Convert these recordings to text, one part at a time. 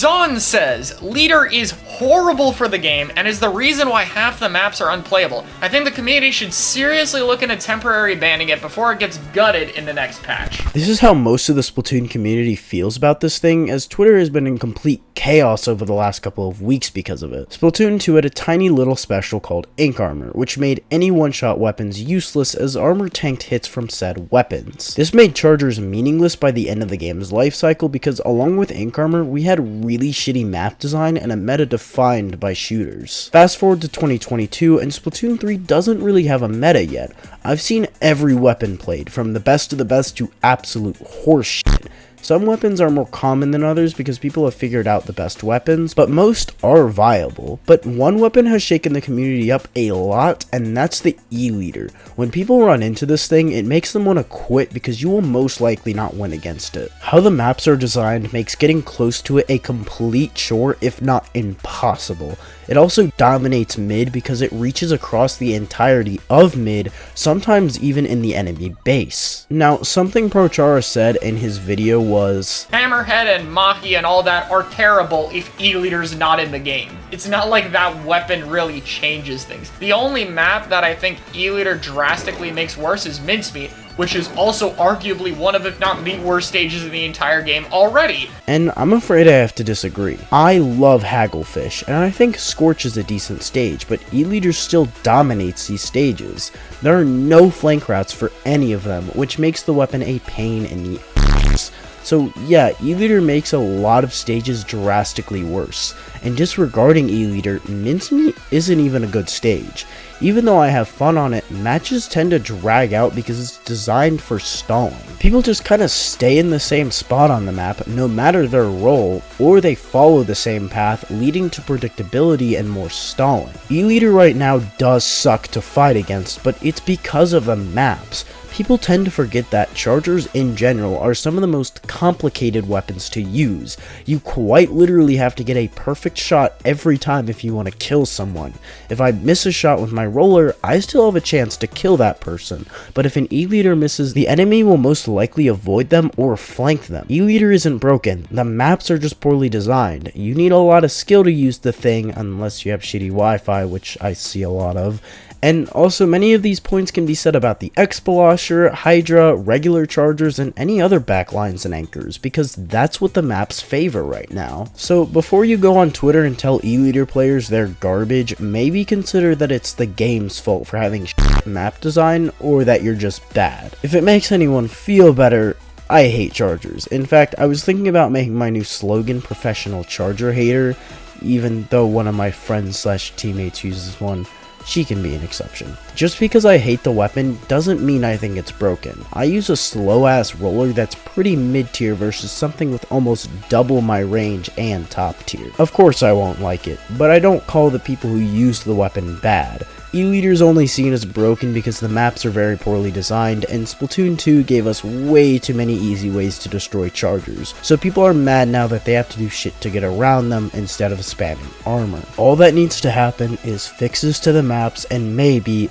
Zon says, Leader is horrible for the game and is the reason why half the maps are unplayable. I think the community should seriously look into temporary banning it before it gets gutted in the next patch. This is how most of the Splatoon community feels about this thing, as Twitter has been in complete chaos over the last couple of weeks because of it. Splatoon 2 had a tiny little special called Ink Armor, which made any one-shot weapons useless as armor tanked hits from said weapons. This made chargers meaningless by the end of the game's life cycle because along with Ink Armor, we had really shitty map design and a meta defined by shooters. Fast forward to 2022 and Splatoon 3 doesn't really have a meta yet. I've seen every weapon played, from the best of the best to absolute horseshit. Some weapons are more common than others because people have figured out the best weapons, but most are viable. But one weapon has shaken the community up a lot, and that's the E-Leader. When people run into this thing, it makes them want to quit because you will most likely not win against it. How the maps are designed makes getting close to it a complete chore, if not impossible. It also dominates mid because it reaches across the entirety of mid, sometimes even in the enemy base. Now, something Prochara said in his video was, Hammerhead and Maki and all that are terrible if E-Leader's not in the game. It's not like that weapon really changes things. The only map that I think E-Leader drastically makes worse is Mincemeat, which is also arguably one of, if not the worst stages in the entire game already. And I'm afraid I have to disagree. I love Hagglefish, and I think Scorch is a decent stage, but E-Leader still dominates these stages. There are no flank routes for any of them, which makes the weapon a pain in the ass. So yeah, E-Leader makes a lot of stages drastically worse. And disregarding E-Leader, Mincemeat isn't even a good stage. Even though I have fun on it, matches tend to drag out because it's designed for stalling. People just kind of stay in the same spot on the map no matter their role, or they follow the same path, leading to predictability and more stalling. E-Leader right now does suck to fight against, but it's because of the maps. People tend to forget that chargers in general are some of the most complicated weapons to use. You quite literally have to get a perfect shot every time if you want to kill someone. If I miss a shot with my roller, I still have a chance to kill that person, but if an E-Leader misses, the enemy will most likely avoid them or flank them. E-Leader isn't broken, the maps are just poorly designed. You need a lot of skill to use the thing unless you have shitty Wi-Fi, which I see a lot of. And also, many of these points can be said about the Expelosher, Hydra, regular chargers, and any other backlines and anchors, because that's what the maps favor right now. So before you go on Twitter and tell E-Leader players they're garbage, maybe consider that it's the game's fault for having shit map design, or that you're just bad. If it makes anyone feel better, I hate chargers. In fact, I was thinking about making my new slogan Professional Charger Hater, even though one of my friends / teammates uses one. She can be an exception. Just because I hate the weapon doesn't mean I think it's broken. I use a slow ass roller that's pretty mid tier versus something with almost double my range and top tier. Of course I won't like it, but I don't call the people who use the weapon bad. E-Leader is only seen as broken because the maps are very poorly designed, and Splatoon 2 gave us way too many easy ways to destroy chargers, so people are mad now that they have to do shit to get around them instead of spamming armor. All that needs to happen is fixes to the maps and maybe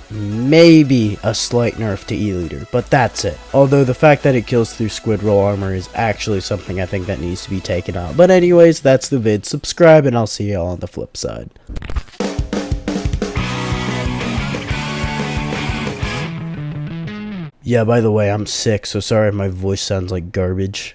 a slight nerf to E-Leader, but that's it. Although the fact that it kills through squid roll armor is actually something I think that needs to be taken out. But anyways, that's the vid. Subscribe and I'll see y'all on the flip side. Yeah, by the way, I'm sick, so sorry if my voice sounds like garbage.